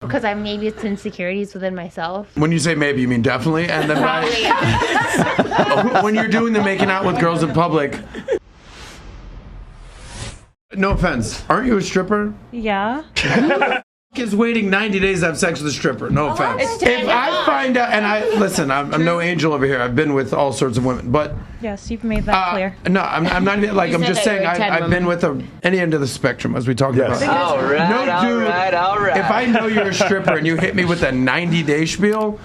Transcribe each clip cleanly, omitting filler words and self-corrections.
Because maybe it's insecurities within myself. When you say maybe, you mean definitely? And then when you're doing the making out with girls in public, no offense, aren't you a stripper? Yeah. Is waiting 90 days to have sex with a stripper. No offense. If I find out, and I'm no angel over here. I've been with all sorts of women, but yes, you've made that clear. No, I'm not like I'm just saying. I've been with any end of the spectrum, as we talked about. All right. If I know you're a stripper and you hit me with a 90-day spiel.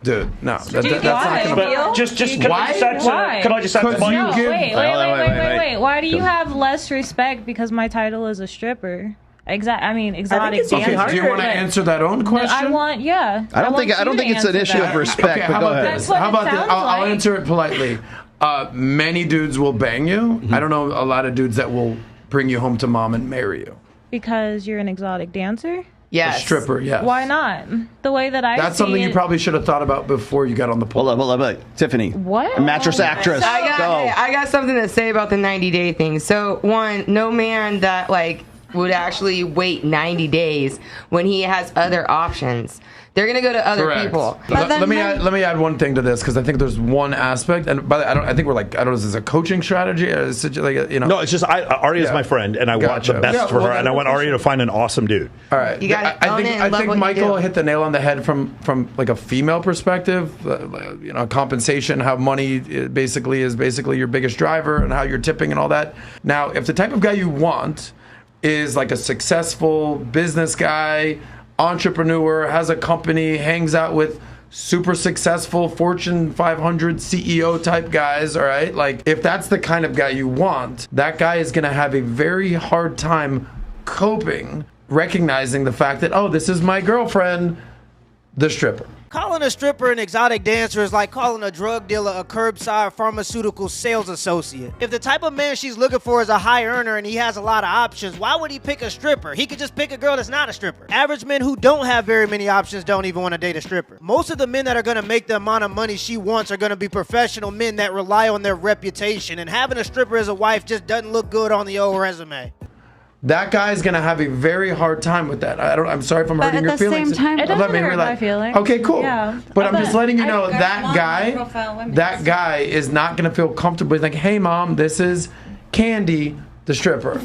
Dude, no, that's not gonna. But just Why? Could I just add to my? No, wait. Why do you have less respect because my title is a stripper? Exotic dancer. Okay, do you want to answer that own question? I don't think it's an issue of respect. Okay, but go ahead. How about this? I'll answer it politely. Many dudes will bang you. Mm-hmm. I don't know a lot of dudes that will bring you home to mom and marry you. Because you're an exotic dancer? Yes. A stripper, yes. Why not? The way that That's something you probably should have thought about before you got on the pole. Hold up. Tiffany. What? Mattress actress. I got something to say about the 90-day thing. So, one, no man that, would actually wait 90 days when he has other options. They're gonna go to other people. Let me add one thing to this because I think there's one aspect, and by the, I think we're I don't know, is this a coaching strategy? Or is it No, it's just Aria's my friend, and I want the best for her, and I want Aria to find an awesome dude. All right, I think Michael hit the nail on the head from a female perspective. Compensation, how money basically is your biggest driver, and how you're tipping and all that. Now, if the type of guy you want is like a successful business guy, entrepreneur, has a company, hangs out with super successful Fortune 500 CEO type guys, all right? If that's the kind of guy you want, that guy is going to have a very hard time coping, recognizing the fact that, oh, this is my girlfriend, the stripper. Calling a stripper an exotic dancer is like calling a drug dealer a curbside pharmaceutical sales associate. If the type of man she's looking for is a high earner and he has a lot of options, why would he pick a stripper? He could just pick a girl that's not a stripper. Average men who don't have very many options don't even want to date a stripper. Most of the men that are going to make the amount of money she wants are going to be professional men that rely on their reputation, and having a stripper as a wife just doesn't look good on the old resume. That guy's gonna have a very hard time with that. I'm sorry if I'm hurting your feelings. But at the same time, it doesn't hurt my feelings. Okay, cool. Yeah. But I'm just letting you know that guy is not gonna feel comfortable. He's like, hey mom, this is Candy, the stripper.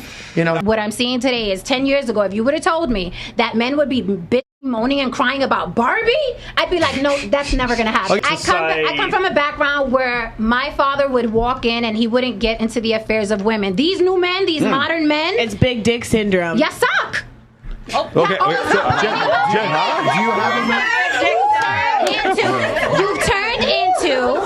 What I'm seeing today is 10 years ago, if you would have told me that men would be moaning and crying about Barbie, I'd be like, no, that's never gonna happen. I come from a background where my father would walk in and he wouldn't get into the affairs of women. These new men, these modern men, it's big dick syndrome. You suck. Okay. So, Jen, do you have You've turned into.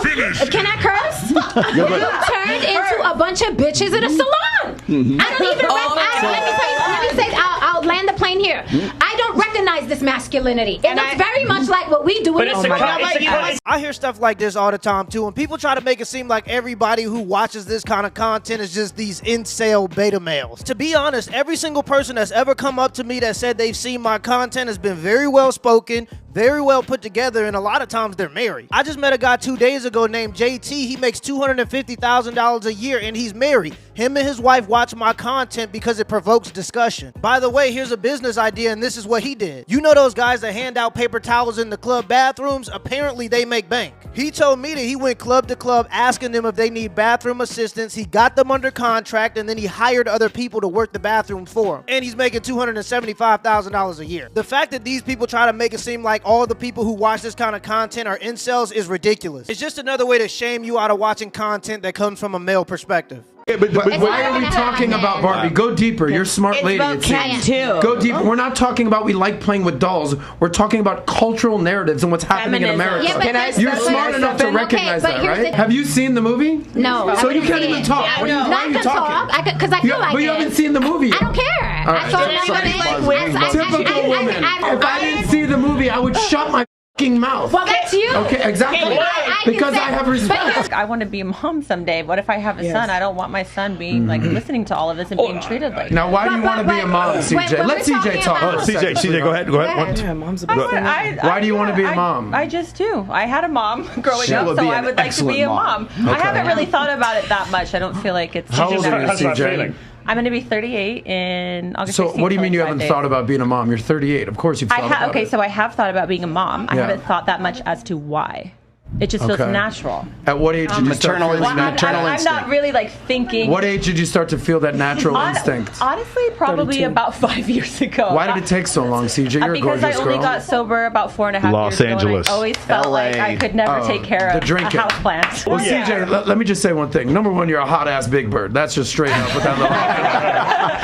Can I curse? You've turned into a bunch of bitches at a salon. I don't even. Let me say. I'll land the plane here. I don't recognize this masculinity. It looks very much like what we do. I hear stuff like this all the time too, and people try to make it seem like everybody who watches this kind of content is just these incel beta males. To be honest, every single person that's ever come up to me that said they've seen my content has been very well spoken, very well put together, and a lot of times they're married. I just met a guy 2 days ago named JT. He makes $250,000 a year and he's married. Him and his wife watch my content because it provokes discussion. By the way, here's a business idea, and this is what he did. You know those guys that hand out paper towels in the club bathrooms? Apparently they make bank. He told me that he went club to club asking them if they need bathroom assistance. He got them under contract, and then he hired other people to work the bathroom for him. And he's making $275,000 a year. The fact that these people try to make it seem like all the people who watch this kind of content are incels is ridiculous. It's just another way to shame you out of watching content that comes from a male perspective. But why are we talking about Barbie? Go deeper. You're a smart lady. It's about Ken too. Go deeper. We're not talking about we like playing with dolls. We're talking about cultural narratives and what's happening in America. You're smart enough to recognize that, right? Have you seen the movie? No. So you can't even talk. Why are you talking? Because I feel like But you haven't seen the movie. I don't care. Typical woman. If I didn't see the movie, I would shut my mouth. Well, that's you. Okay, exactly. Because I have respect. I want to be a mom someday. What if I have a son? I don't want my son being listening to all of this and being treated like. Now, why do you want to be a mom, CJ? Let CJ talk. CJ, go ahead. Yeah, mom's a Why do you want to be a mom? I just do. I had a mom growing up, so I would like to be a mom. I haven't really thought about it that much. I don't feel like it's. How old are you, CJ? I'm going to be 38 in August. So what do you mean you haven't thought about being a mom? You're 38. Of course you've thought about it. Okay, so I have thought about being a mom. I haven't thought that much as to why. It just feels natural. At what age did you start feeling maternal instinct? I'm not really like thinking. What age did you start to feel that natural instinct? Honestly, probably 32. About 5 years ago. Why did it take so long, CJ? You're a gorgeous girl. Because I only got sober about 4.5 years ago. Los Angeles. I always felt like I could never take care of a houseplant. Well, CJ, let me just say one thing. Number one, you're a hot ass big bird. That's just straight up without the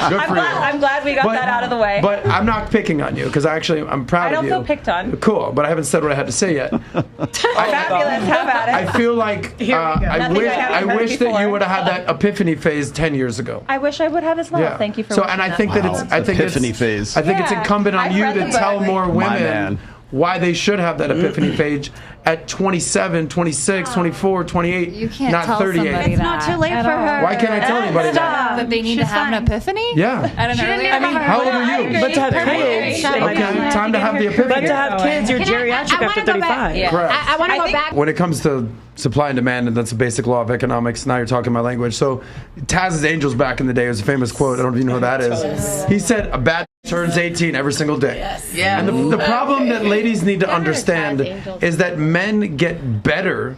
Good for you. I'm glad we got that out of the way. But I'm not picking on you because I'm proud of you. I don't feel picked on. Cool, but I haven't said what I had to say yet. Fabulous. How about it? I feel like I wish that you would have had that epiphany phase 10 years ago. I wish I would have as well. Yeah. Thank you for and I think epiphany phase. I think it's incumbent on you to tell more women why they should have that epiphany phase at 27, 26, 24, 28, you can't not tell 38. Somebody it's not too late for her. Why can't I tell anybody that they need to have an epiphany? Yeah. I don't know. How old are you? But to have kids, okay, time to have the epiphany. But to have kids, you're geriatric after 35. Yeah. I want to go back. When it comes to supply and demand, and that's a basic law of economics, now you're talking my language. So Taz's Angels back in the day was a famous quote. I don't know if you know who that is. He said, a bad turns 18 every single day. Yes. Yeah. And the problem that ladies need to understand is that men get better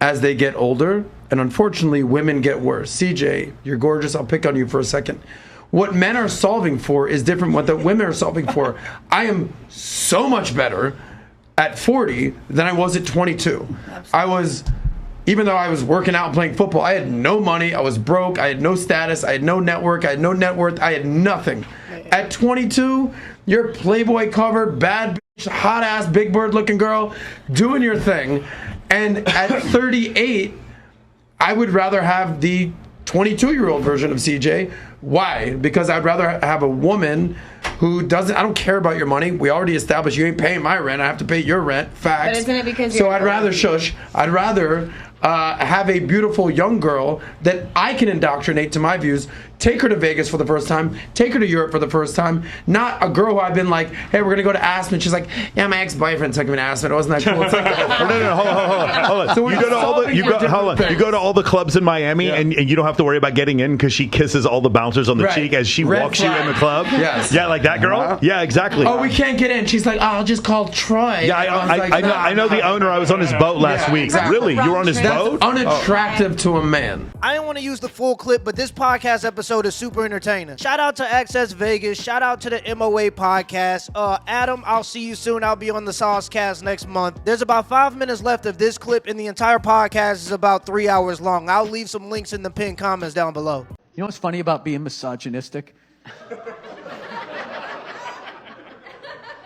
as they get older, and unfortunately women get worse. CJ, you're gorgeous. I'll pick on you for a second. What men are solving for is different what the women are solving for. I am so much better at 40 than I was at 22. Even though I was working out and playing football, I had no money, I was broke, I had no status, I had no network, I had no net worth, I had nothing. At 22, you're Playboy cover, bad bitch, hot ass, big bird looking girl, doing your thing. And at 38, I would rather have the 22-year-old version of CJ. Why? Because I'd rather have a woman who doesn't, I don't care about your money. We already established you ain't paying my rent. I have to pay your rent. Facts. But isn't it because So I'd rather I'd rather have a beautiful young girl that I can indoctrinate to my views, take her to Vegas for the first time, take her to Europe for the first time, not a girl who I've been like, hey, we're going to go to Aspen. She's like, yeah, my ex-boyfriend took me to Aspen. It wasn't that cool. It's like, no, hold on. So you go to all the clubs in Miami and you don't have to worry about getting in because she kisses all the bouncers on the cheek as she walks you in the club. Yes. Yeah, like that girl? Yeah, exactly. Oh, we can't get in. She's like, oh, I'll just call Troy. Yeah, I know the owner. I was on his boat last week. Exactly. Really? You were on his boat? Unattractive to a man. I didn't want to use the full clip, but this podcast episode is super entertaining. Shout out to Access Vegas. Shout out to the MOA podcast. Adam, I'll see you soon. I'll be on the Saucecast next month. There's about 5 minutes left of this clip, and the entire podcast is about 3 hours long. I'll leave some links in the pinned comments down below. You know what's funny about being misogynistic?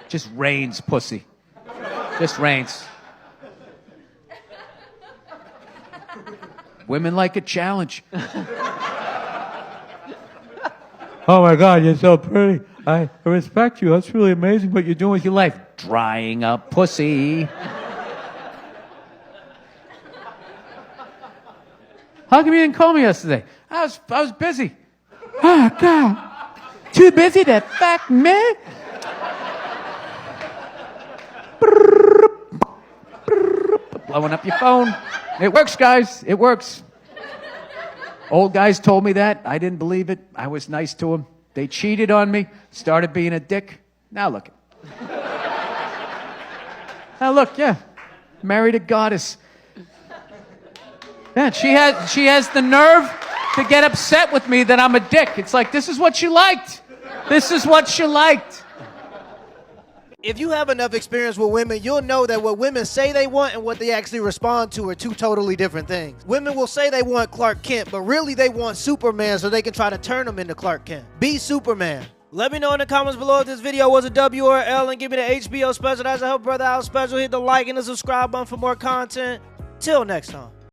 Just rains, pussy. Just rains. Women like a challenge. Oh my God, you're so pretty. I respect you. That's really amazing what you're doing with your life. Drying up pussy. How come you didn't call me yesterday? I was busy. Oh God. Too busy to fuck me? Blowing up your phone. It works, guys. It works. Old guys told me that. I didn't believe it. I was nice to them. They cheated on me, started being a dick. Now look. Now look, yeah. Married a goddess. Yeah, she has the nerve to get upset with me that I'm a dick. It's like, this is what you liked. This is what you liked. If you have enough experience with women, you'll know that what women say they want and what they actually respond to are two totally different things. Women will say they want Clark Kent, but really they want Superman so they can try to turn him into Clark Kent. Be Superman. Let me know in the comments below if this video was a W or a L, and give me the HBO special. That's a Help Brother Out special. Hit the like and the subscribe button for more content. Till next time.